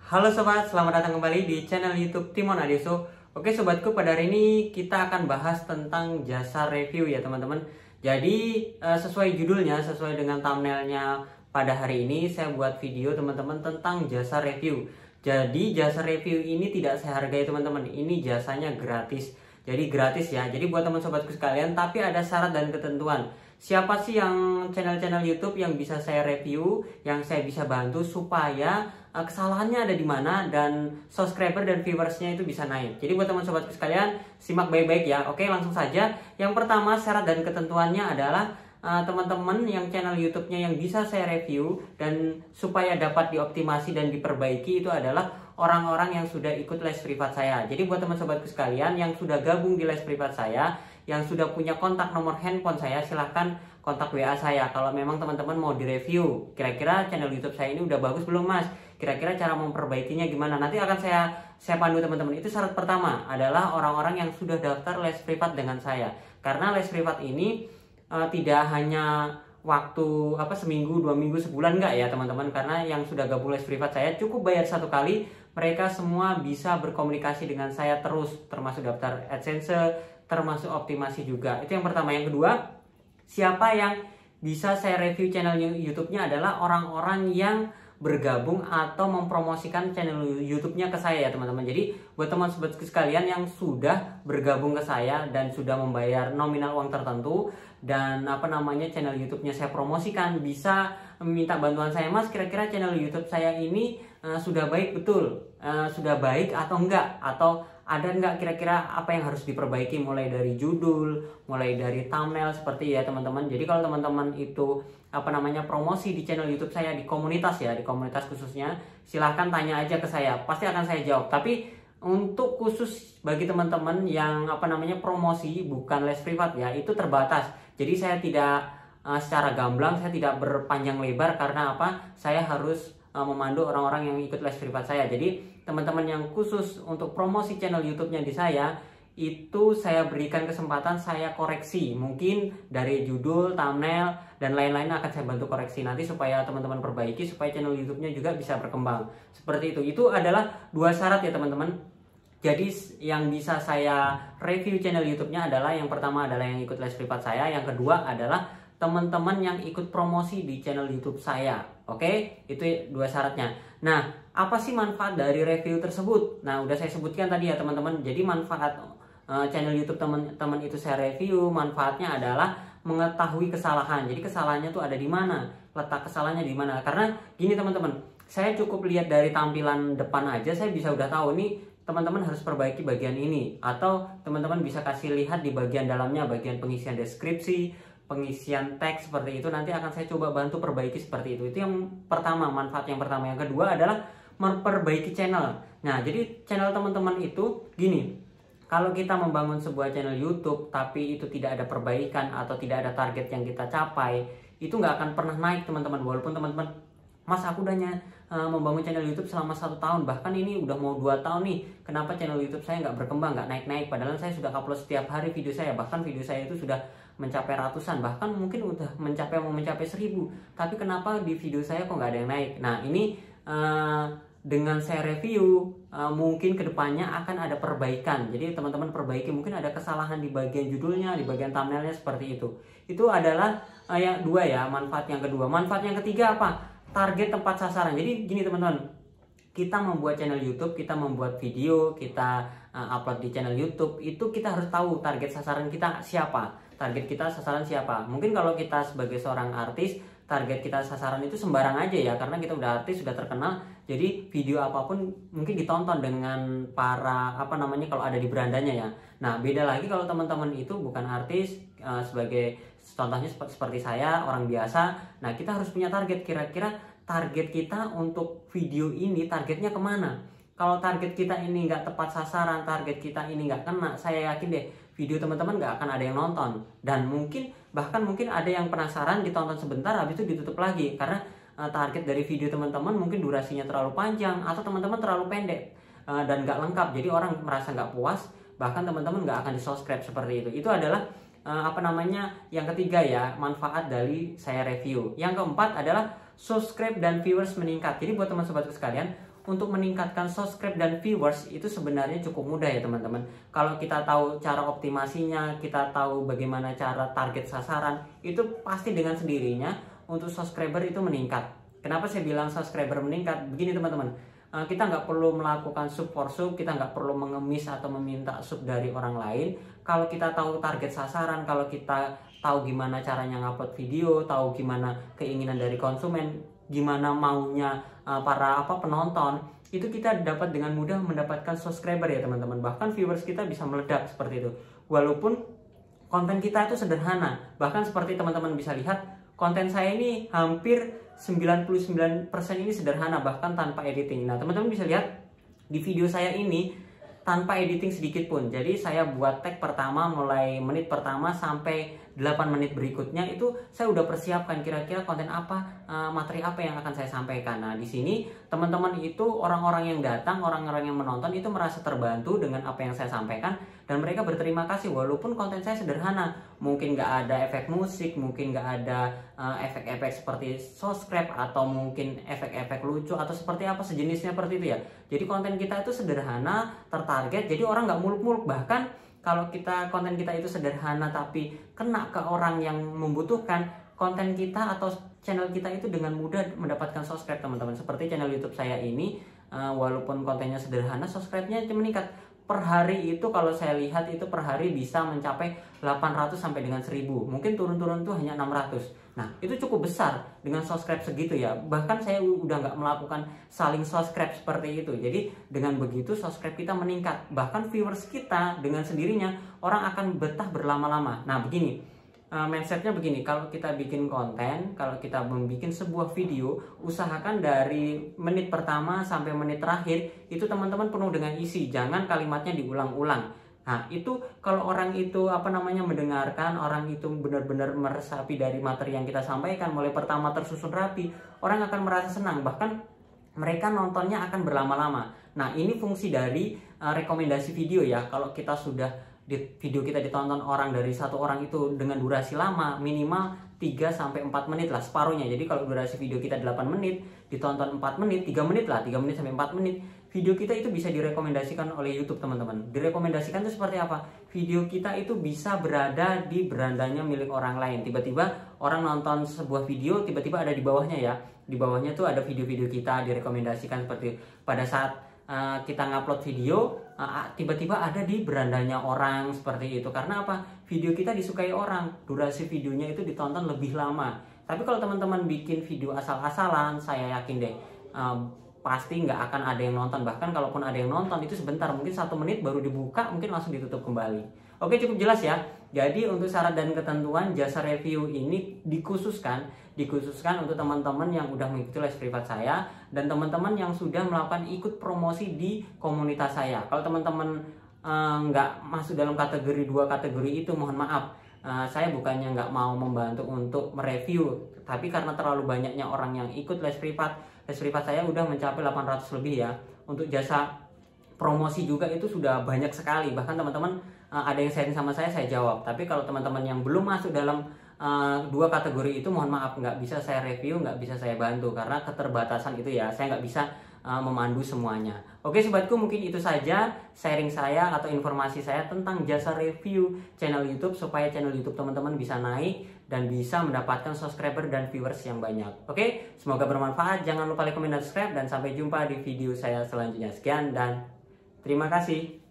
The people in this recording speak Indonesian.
Halo sobat, selamat datang kembali di channel YouTube Timon Adioso. Oke sobatku, pada hari ini kita akan bahas tentang jasa review ya teman-teman. Jadi sesuai judulnya, sesuai dengan thumbnailnya, pada hari ini saya buat video teman-teman tentang jasa review. Jadi jasa review ini tidak saya hargai teman-teman, ini jasanya gratis. Jadi gratis ya, jadi buat teman sobatku sekalian, tapi ada syarat dan ketentuan. Siapa sih yang channel-channel YouTube yang bisa saya review, yang saya bisa bantu supaya kesalahannya ada di mana dan subscriber dan viewersnya itu bisa naik. Jadi buat teman sobatku sekalian, simak baik-baik ya. Oke, langsung saja. Yang pertama, syarat dan ketentuannya adalah teman-teman yang channel YouTube-nya yang bisa saya review dan supaya dapat dioptimasi dan diperbaiki itu adalah orang-orang yang sudah ikut les privat saya. Jadi buat teman sobatku sekalian yang sudah gabung di les privat saya, yang sudah punya kontak nomor handphone saya, silahkan kontak WA saya kalau memang teman-teman mau direview. Kira-kira channel YouTube saya ini udah bagus belum mas? Kira-kira cara memperbaikinya gimana? Nanti akan saya pandu teman-teman. Itu syarat pertama adalah orang-orang yang sudah daftar les privat dengan saya. Karena les privat ini tidak hanya waktu seminggu, 2 minggu, sebulan enggak ya teman-teman. Karena yang sudah gabung les privat saya cukup bayar 1 kali, mereka semua bisa berkomunikasi dengan saya terus, termasuk daftar AdSense, termasuk optimasi juga. Itu yang pertama. Yang kedua, siapa yang bisa saya review channel YouTube-nya adalah orang-orang yang bergabung atau mempromosikan channel YouTube-nya ke saya ya teman-teman. Jadi buat teman-teman sekalian yang sudah bergabung ke saya dan sudah membayar nominal uang tertentu dan channel YouTube-nya saya promosikan, bisa meminta bantuan saya, mas kira-kira channel YouTube saya ini sudah baik betul, sudah baik atau enggak, atau ada enggak kira-kira apa yang harus diperbaiki, mulai dari judul, mulai dari thumbnail seperti ya teman-teman. Jadi kalau teman-teman itu promosi di channel YouTube saya, di komunitas ya, di komunitas khususnya, silahkan tanya aja ke saya, pasti akan saya jawab. Tapi untuk khusus bagi teman-teman yang promosi bukan les privat ya, itu terbatas. Jadi saya tidak secara gamblang, saya tidak berpanjang lebar karena saya harus memandu orang-orang yang ikut les privat saya. Jadi teman-teman yang khusus untuk promosi channel YouTube-nya di saya, itu saya berikan kesempatan saya koreksi, mungkin dari judul, thumbnail, dan lain-lain akan saya bantu koreksi nanti supaya teman-teman perbaiki, supaya channel YouTube-nya juga bisa berkembang. Seperti itu. Itu adalah 2 syarat ya teman-teman. Jadi yang bisa saya review channel YouTube-nya adalah, yang pertama adalah yang ikut les privat saya, yang kedua adalah teman-teman yang ikut promosi di channel YouTube saya. Oke, itu 2 syaratnya. Nah, apa sih manfaat dari review tersebut? Nah, udah saya sebutkan tadi ya teman-teman. Jadi manfaat channel YouTube teman-teman itu saya review, manfaatnya adalah mengetahui kesalahan. Jadi kesalahannya tuh ada di mana, letak kesalahannya di mana. Karena gini teman-teman, saya cukup lihat dari tampilan depan aja, saya bisa udah tahu nih teman-teman harus perbaiki bagian ini, atau teman-teman bisa kasih lihat di bagian dalamnya, bagian pengisian deskripsi, pengisian teks seperti itu, nanti akan saya coba bantu perbaiki seperti itu. Itu yang pertama, manfaat yang pertama. Yang kedua adalah memperbaiki channel. Nah, jadi channel teman-teman itu gini, kalau kita membangun sebuah channel YouTube tapi itu tidak ada perbaikan atau tidak ada target yang kita capai, itu nggak akan pernah naik teman-teman. Walaupun teman-teman, mas aku udah membangun channel YouTube selama 1 tahun, bahkan ini udah mau 2 tahun nih, kenapa channel YouTube saya nggak berkembang, nggak naik-naik, padahal saya sudah upload setiap hari video saya, bahkan video saya itu sudah mencapai ratusan, bahkan mungkin udah mau mencapai 1000, tapi kenapa di video saya kok nggak ada yang naik. Nah, ini dengan saya review, mungkin kedepannya akan ada perbaikan. Jadi teman-teman perbaiki, mungkin ada kesalahan di bagian judulnya, di bagian thumbnailnya, seperti itu. Itu adalah yang 2 ya, manfaat yang kedua. Manfaat yang ketiga apa? Target tempat sasaran. Jadi gini teman-teman, kita membuat channel YouTube, kita membuat video, kita upload di channel YouTube, itu kita harus tahu target sasaran kita siapa. Target kita sasaran siapa. Mungkin kalau kita sebagai seorang artis, target kita sasaran itu sembarang aja ya, karena kita udah artis, sudah terkenal, jadi video apapun mungkin ditonton dengan para kalau ada di berandanya ya. Nah, beda lagi kalau teman-teman itu bukan artis, sebagai contohnya seperti saya, orang biasa. Nah, kita harus punya target, kira-kira target kita untuk video ini targetnya kemana. Kalau target kita ini nggak tepat sasaran, target kita ini nggak kena, saya yakin deh video teman-teman nggak akan ada yang nonton. Dan bahkan mungkin ada yang penasaran, ditonton sebentar, habis itu ditutup lagi. Karena target dari video teman-teman mungkin durasinya terlalu panjang, atau teman-teman terlalu pendek dan nggak lengkap. Jadi orang merasa nggak puas, bahkan teman-teman nggak akan di-subscribe seperti itu. Itu adalah yang ketiga ya, manfaat dari saya review. Yang keempat adalah subscribe dan viewers meningkat. Jadi buat teman sobatku sekalian, untuk meningkatkan subscribe dan viewers itu sebenarnya cukup mudah ya teman-teman. Kalau kita tahu cara optimasinya, kita tahu bagaimana cara target sasaran, itu pasti dengan sendirinya untuk subscriber itu meningkat. Kenapa saya bilang subscriber meningkat? Begini teman-teman, kita nggak perlu melakukan sub for sub, kita nggak perlu mengemis atau meminta sub dari orang lain. Kalau kita tahu target sasaran, kalau kita tahu gimana caranya ngupload video, tahu gimana keinginan dari konsumen, gimana maunya para penonton, itu kita dapat dengan mudah mendapatkan subscriber ya teman-teman. Bahkan viewers kita bisa meledak seperti itu. Walaupun konten kita itu sederhana. Bahkan seperti teman-teman bisa lihat, konten saya ini hampir 99% ini sederhana, bahkan tanpa editing. Nah, teman-teman bisa lihat di video saya ini tanpa editing sedikit pun. Jadi saya buat tag pertama mulai menit pertama sampai 8 menit berikutnya itu saya udah persiapkan kira-kira konten apa, materi apa yang akan saya sampaikan. Nah, di sini teman-teman itu orang-orang yang datang, orang-orang yang menonton itu merasa terbantu dengan apa yang saya sampaikan dan mereka berterima kasih walaupun konten saya sederhana. Mungkin nggak ada efek musik, mungkin nggak ada efek-efek seperti subscribe atau mungkin efek-efek lucu atau seperti apa sejenisnya seperti itu ya. Jadi konten kita itu sederhana, tertarget, jadi orang nggak muluk-muluk. Bahkan kalau konten kita itu sederhana tapi kena ke orang yang membutuhkan, konten kita atau channel kita itu dengan mudah mendapatkan subscribe teman-teman. Seperti channel YouTube saya ini, walaupun kontennya sederhana, subscribe-nya meningkat. Per hari itu kalau saya lihat itu per hari bisa mencapai 800 sampai dengan 1000. Mungkin turun-turun itu hanya 600. Nah, itu cukup besar dengan subscribe segitu ya. Bahkan saya udah nggak melakukan saling subscribe seperti itu. Jadi dengan begitu subscribe kita meningkat. Bahkan viewers kita dengan sendirinya orang akan betah berlama-lama. Nah, begini. Mindsetnya begini, kalau kita bikin konten, kalau kita membuat sebuah video, usahakan dari menit pertama sampai menit terakhir itu teman-teman penuh dengan isi, jangan kalimatnya diulang-ulang. Nah, itu kalau orang itu mendengarkan, orang itu benar-benar meresapi dari materi yang kita sampaikan mulai pertama tersusun rapi, orang akan merasa senang, bahkan mereka nontonnya akan berlama-lama. Nah, ini fungsi dari rekomendasi video ya. Kalau kita sudah video kita ditonton orang dari satu orang itu dengan durasi lama, minimal 3-4 menit lah, separuhnya. Jadi kalau durasi video kita 8 menit, ditonton 4 menit, 3 menit lah, 3 menit sampai 4 menit, video kita itu bisa direkomendasikan oleh YouTube teman-teman. Direkomendasikan itu seperti apa? Video kita itu bisa berada di berandanya milik orang lain. Tiba-tiba orang nonton sebuah video, tiba-tiba ada di bawahnya ya. Di bawahnya tuh ada video-video kita direkomendasikan seperti pada saat kita ngupload video, tiba-tiba ada di berandanya orang seperti itu. Karena apa? Video kita disukai orang, durasi videonya itu ditonton lebih lama. Tapi kalau teman-teman bikin video asal-asalan, saya yakin deh pasti nggak akan ada yang nonton. Bahkan kalaupun ada yang nonton itu sebentar, mungkin 1 menit baru dibuka, mungkin langsung ditutup kembali. Oke, cukup jelas ya. Jadi untuk syarat dan ketentuan jasa review ini dikhususkan untuk teman-teman yang udah mengikuti les privat saya dan teman-teman yang sudah melakukan ikut promosi di komunitas saya. Kalau teman-teman nggak masuk dalam kategori 2 kategori itu, mohon maaf. Saya bukannya nggak mau membantu untuk mereview, tapi karena terlalu banyaknya orang yang ikut les privat saya udah mencapai 800 lebih ya. Untuk jasa promosi juga itu sudah banyak sekali. Bahkan teman-teman ada yang sharing sama saya jawab. Tapi kalau teman-teman yang belum masuk dalam 2 kategori itu, mohon maaf, nggak bisa saya review, nggak bisa saya bantu karena keterbatasan itu ya. Saya nggak bisa memandu semuanya. Oke sobatku, mungkin itu saja sharing saya atau informasi saya tentang jasa review channel YouTube supaya channel YouTube teman-teman bisa naik dan bisa mendapatkan subscriber dan viewers yang banyak. Oke, semoga bermanfaat. Jangan lupa like, comment, dan subscribe, dan sampai jumpa di video saya selanjutnya. Sekian dan terima kasih.